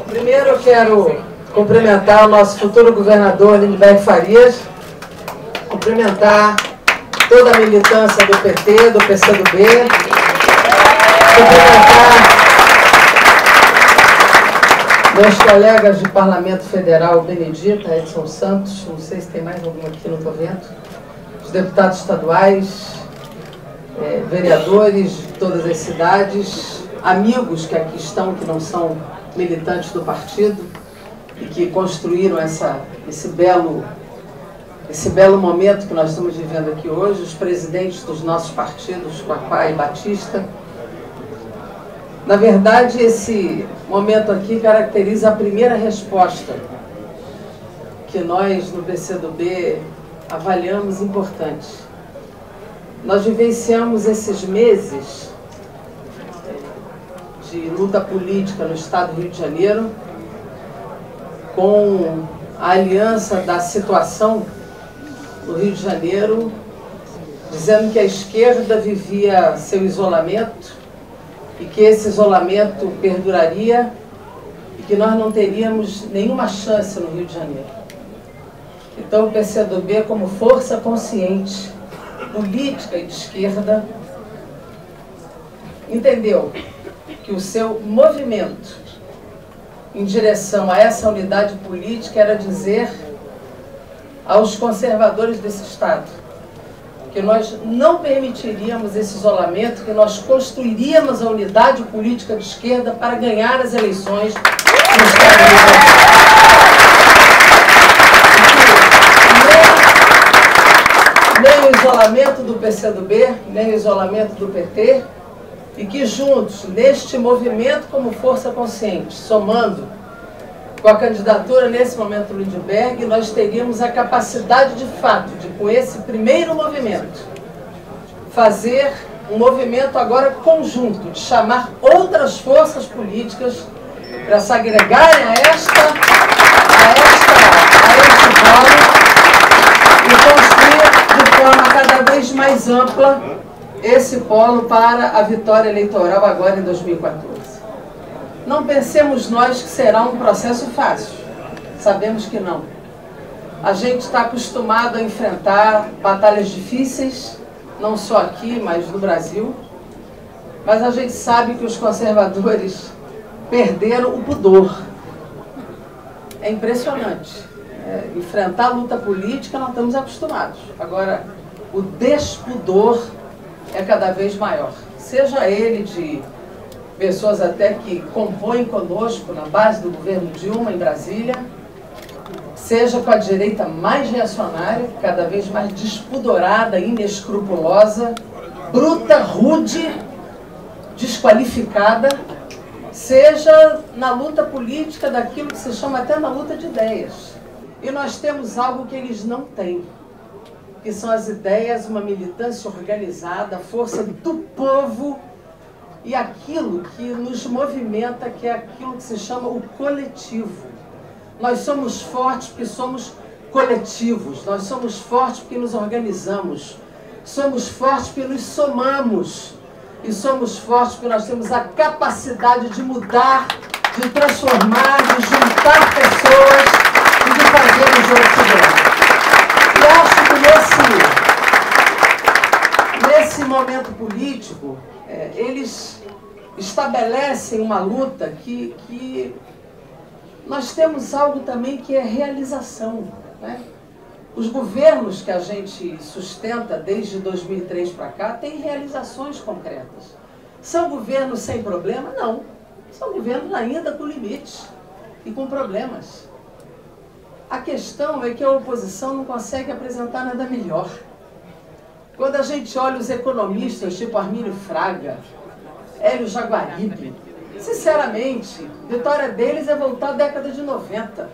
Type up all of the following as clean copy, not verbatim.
Primeiro eu quero cumprimentar o nosso futuro governador Lindenberg Farias, cumprimentar toda a militância do PT, do PCdoB, cumprimentar meus colegas de Parlamento Federal, Benedita, Edson Santos, não sei se tem mais algum aqui, não estou vendo, os deputados estaduais, vereadores de todas as cidades, amigos que aqui estão, que não são militantes do partido e que construíram esse belo momento que nós estamos vivendo aqui hoje, os presidentes dos nossos partidos, Quaquá e Batista. Na verdade, esse momento aqui caracteriza a primeira resposta que nós, no PCdoB, avaliamos importante. Nós vivenciamos esses meses de luta política no Estado do Rio de Janeiro, com a aliança da situação no Rio de Janeiro, dizendo que a esquerda vivia seu isolamento e que esse isolamento perduraria e que nós não teríamos nenhuma chance no Rio de Janeiro. Então o PCdoB, como força consciente, política e de esquerda, entendeu que o seu movimento em direção a essa unidade política era dizer aos conservadores desse Estado que nós não permitiríamos esse isolamento, que nós construiríamos a unidade política de esquerda para ganhar as eleições no Estado do Rio de Janeiro. Nem o isolamento do PCdoB, nem o isolamento do PT, e que juntos, neste movimento como força consciente, somando com a candidatura nesse momento do Lindenberg, nós teríamos a capacidade de fato de, com esse primeiro movimento, fazer um movimento agora conjunto, de chamar outras forças políticas para se agregarem a este polo e construir de forma cada vez mais ampla esse polo para a vitória eleitoral agora em 2014. Não pensemos nós que será um processo fácil. Sabemos que não. A gente está acostumado a enfrentar batalhas difíceis, não só aqui, mas no Brasil. Mas a gente sabe que os conservadores perderam o pudor. É impressionante. Enfrentar a luta política nós estamos acostumados. Agora, o despudor é cada vez maior. Seja ele de pessoas até que compõem conosco na base do governo Dilma em Brasília, seja com a direita mais reacionária, cada vez mais despudorada, inescrupulosa, bruta, rude, desqualificada, seja na luta política daquilo que se chama até na luta de ideias. E nós temos algo que eles não têm, que são as ideias, uma militância organizada, a força do povo e aquilo que nos movimenta, que é aquilo que se chama o coletivo. Nós somos fortes porque somos coletivos, nós somos fortes porque nos organizamos, somos fortes porque nos somamos e somos fortes porque nós temos a capacidade de mudar, de transformar, de juntar pessoas e de fazer o jogo segurar. E acho que nesse momento político, eles estabelecem uma luta que nós temos algo também que é realização, né? Os governos que a gente sustenta desde 2003 para cá têm realizações concretas. São governos sem problema? Não. São governos ainda com limites e com problemas. A questão é que a oposição não consegue apresentar nada melhor. Quando a gente olha os economistas, tipo Armínio Fraga, Hélio Jaguaribe, sinceramente, a vitória deles é voltar à década de 90.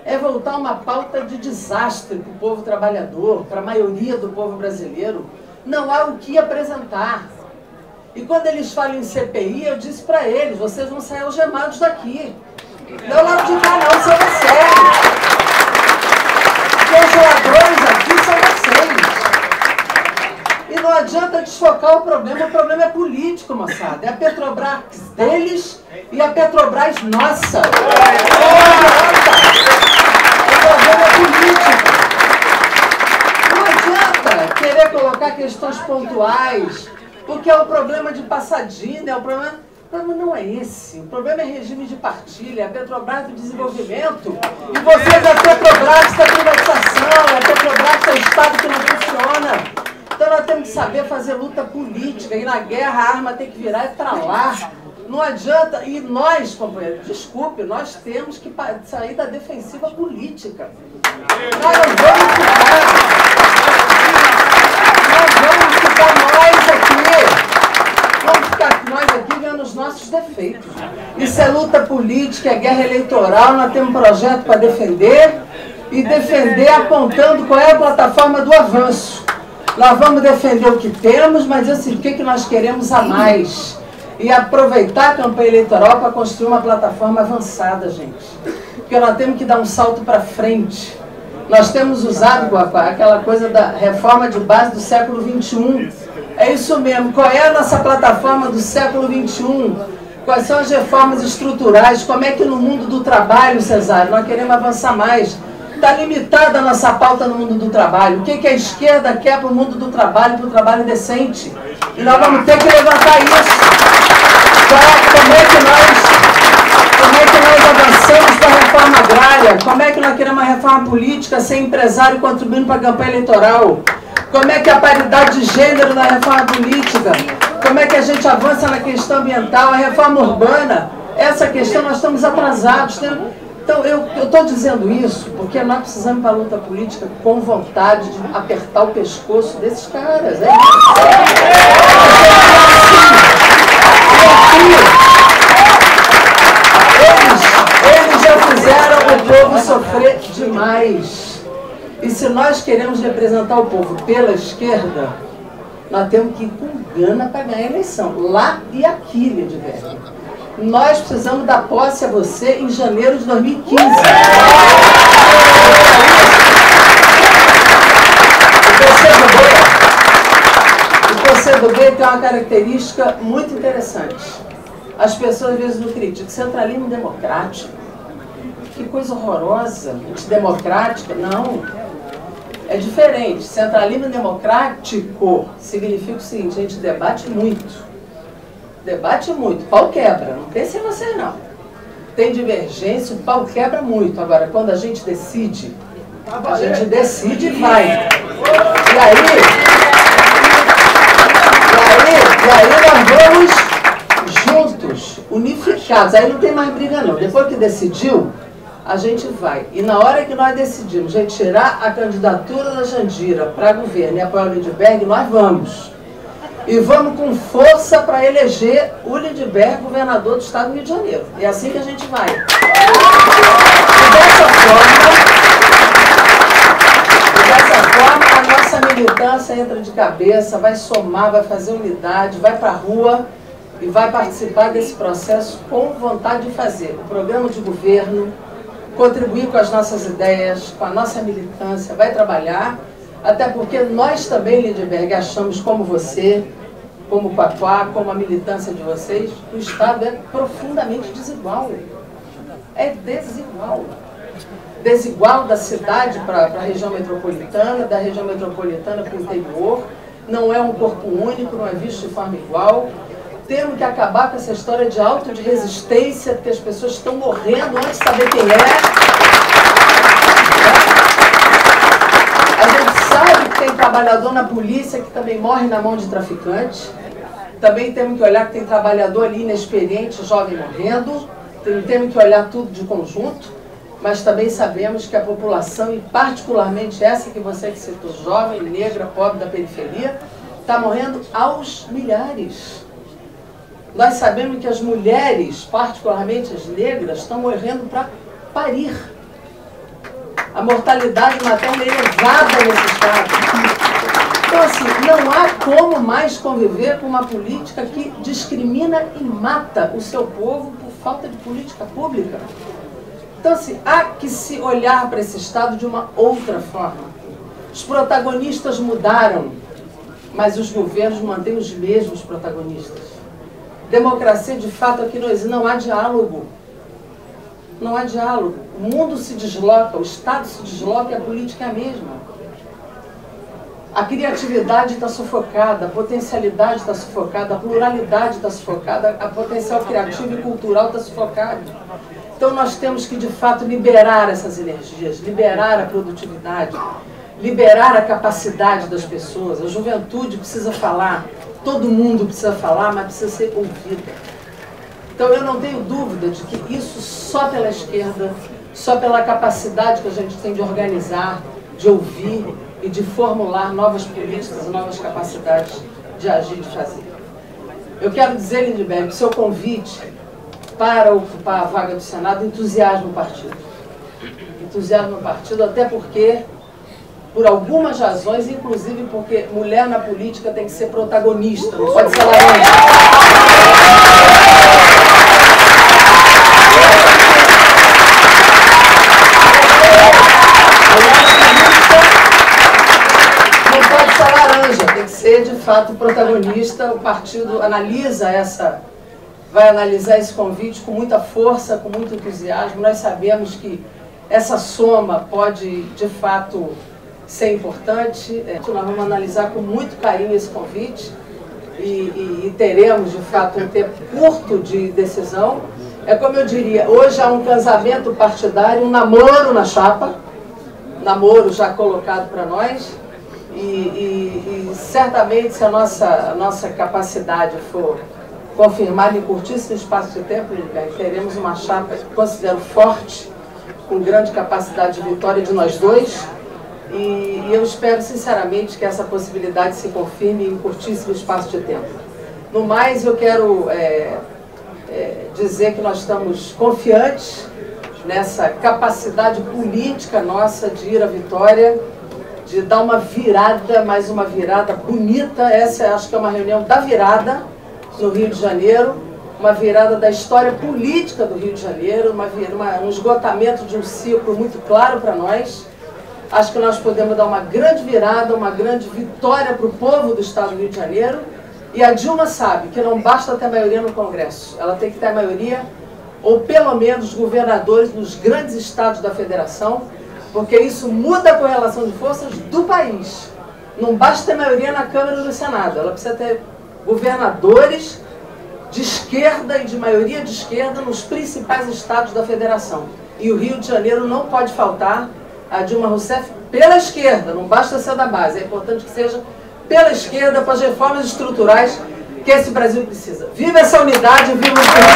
É voltar a uma pauta de desastre para o povo trabalhador, para a maioria do povo brasileiro. Não há o que apresentar. E quando eles falam em CPI, eu disse para eles, vocês vão sair algemados daqui. Não é lado de cá não, são vocês. Porque os ladrões aqui são vocês. E não não adianta desfocar o problema é político, moçada. É a Petrobras deles e a Petrobras nossa. O problema é político. Não adianta querer colocar questões pontuais, porque é o problema de Passadina, é o problema... O problema não é esse. O problema é regime de partilha, é a Petrobras do desenvolvimento. E vocês é a Petrobras da privatização, é a Petrobras do Estado que não funciona. Então nós temos que saber fazer luta política. E na guerra a arma tem que virar para lá. Não adianta. E nós, companheiros, desculpe, nós temos que sair da defensiva política. Nós não vamos ficar nós aqui. Vamos ficar nós aqui vendo os nossos defeitos. Isso é luta política, é guerra eleitoral, nós temos um projeto para defender e defender apontando qual é a plataforma do avanço. Nós vamos defender o que temos, mas assim, o que nós queremos a mais. E aproveitar a campanha eleitoral para construir uma plataforma avançada, gente. Porque nós temos que dar um salto para frente. Nós temos usado aquela coisa da reforma de base do século XXI. É isso mesmo. Qual é a nossa plataforma do século XXI? Quais são as reformas estruturais? Como é que no mundo do trabalho, Cesário, nós queremos avançar mais? Está limitada a nossa pauta no mundo do trabalho. O que a esquerda quer para o mundo do trabalho, para o trabalho decente? E nós vamos ter que levantar isso. Como é que nós avançamos para a reforma agrária? Como é que nós queremos uma reforma política sem empresário contribuindo para a campanha eleitoral? Como é que a paridade de gênero na reforma política? Como é que a gente avança na questão ambiental, a reforma urbana? Essa questão nós estamos atrasados. Então, eu estou dizendo isso porque nós precisamos para a luta política com vontade de apertar o pescoço desses caras. É eles já fizeram o povo sofrer demais. E se nós queremos representar o povo pela esquerda, nós temos que ir com gana para ganhar a eleição. Lá e aqui, Lidberg. Nós precisamos dar posse a você em janeiro de 2015. O PCdoB tem uma característica muito interessante. As pessoas às vezes não criticam. Centralismo democrático. Que coisa horrorosa. Antidemocrática. Não. É diferente. Centralismo democrático significa o seguinte: a gente debate muito. Debate muito. Pau quebra. Não pense em você, não. Tem divergência, o pau quebra muito. Agora, quando a gente decide e vai. E aí nós vamos juntos, unificados. Aí não tem mais briga, não. Depois que decidiu, a gente vai. E na hora que nós decidimos retirar a candidatura da Jandira para governo e apoiar o Lidberg, nós vamos. E vamos com força para eleger o Lidberg governador do estado do Rio de Janeiro. É assim que a gente vai. E dessa forma a nossa militância entra de cabeça, vai somar, vai fazer unidade, vai para a rua e vai participar desse processo com vontade de fazer o programa de governo, contribuir com as nossas ideias, com a nossa militância, vai trabalhar, até porque nós também, Lidberg, achamos como você, como o Quatuá, como a militância de vocês, o Estado é profundamente desigual. É desigual. Desigual da cidade para a região metropolitana, da região metropolitana para o interior, não é um corpo único, não é visto de forma igual. Temos que acabar com essa história de auto de resistência, porque as pessoas estão morrendo antes de saber quem é. A gente sabe que tem trabalhador na polícia que também morre na mão de traficante. Também temos que olhar que tem trabalhador ali inexperiente, jovem morrendo. Temos que olhar tudo de conjunto. Mas também sabemos que a população, e particularmente essa que você que citou, jovem, negra, pobre da periferia, está morrendo aos milhares. Nós sabemos que as mulheres, particularmente as negras, estão morrendo para parir. A mortalidade materna é elevada nesse estado. Então, assim, não há como mais conviver com uma política que discrimina e mata o seu povo por falta de política pública. Então, assim, há que se olhar para esse estado de uma outra forma. Os protagonistas mudaram. mas os governos mantêm os mesmos protagonistas. Democracia, de fato, aqui não há diálogo. Não há diálogo. O mundo se desloca, o Estado se desloca e a política é a mesma. A criatividade está sufocada, a potencialidade está sufocada, a pluralidade está sufocada, a potencial criativo e cultural está sufocado. Então nós temos que, de fato, liberar essas energias, liberar a produtividade, liberar a capacidade das pessoas. A juventude precisa falar, todo mundo precisa falar, mas precisa ser ouvida. Então eu não tenho dúvida de que isso só pela esquerda, só pela capacidade que a gente tem de organizar, de ouvir e de formular novas políticas e novas capacidades de agir e de fazer. Eu quero dizer, Lindbergh, que o seu convite para ocupar a vaga do Senado entusiasma o partido. Entusiasma o partido, até porque, por algumas razões, inclusive porque mulher na política tem que ser protagonista, não pode ser laranja. Tem que ser, de fato, protagonista. O partido vai analisar esse convite com muita força, com muito entusiasmo. Nós sabemos que essa soma pode, de fato, ser importante. Nós vamos analisar com muito carinho esse convite e teremos, de fato, um tempo curto de decisão. É como eu diria, hoje há um casamento partidário, um namoro na chapa, namoro já colocado para nós. E certamente, se a nossa capacidade for confirmada em curtíssimo espaço de tempo, teremos uma chapa que considero forte, com grande capacidade de vitória de nós dois. E eu espero, sinceramente, que essa possibilidade se confirme em curtíssimo espaço de tempo. No mais, eu quero dizer que nós estamos confiantes nessa capacidade política nossa de ir à vitória, de dar uma virada, mais uma virada bonita. Essa acho que é uma reunião da virada no Rio de Janeiro, uma virada da história política do Rio de Janeiro, um esgotamento de um ciclo muito claro para nós. Acho que nós podemos dar uma grande virada, uma grande vitória para o povo do Estado do Rio de Janeiro. E a Dilma sabe que não basta ter maioria no Congresso, ela tem que ter a maioria, ou pelo menos governadores nos grandes estados da federação, porque isso muda a correlação de forças do país. Não basta ter maioria na Câmara e no Senado, ela precisa ter governadores de esquerda e de maioria de esquerda nos principais estados da federação. E o Rio de Janeiro não pode faltar a Dilma Rousseff pela esquerda, não basta ser da base, é importante que seja pela esquerda, para as reformas estruturais que esse Brasil precisa. Viva essa unidade, viva o Rio de Janeiro!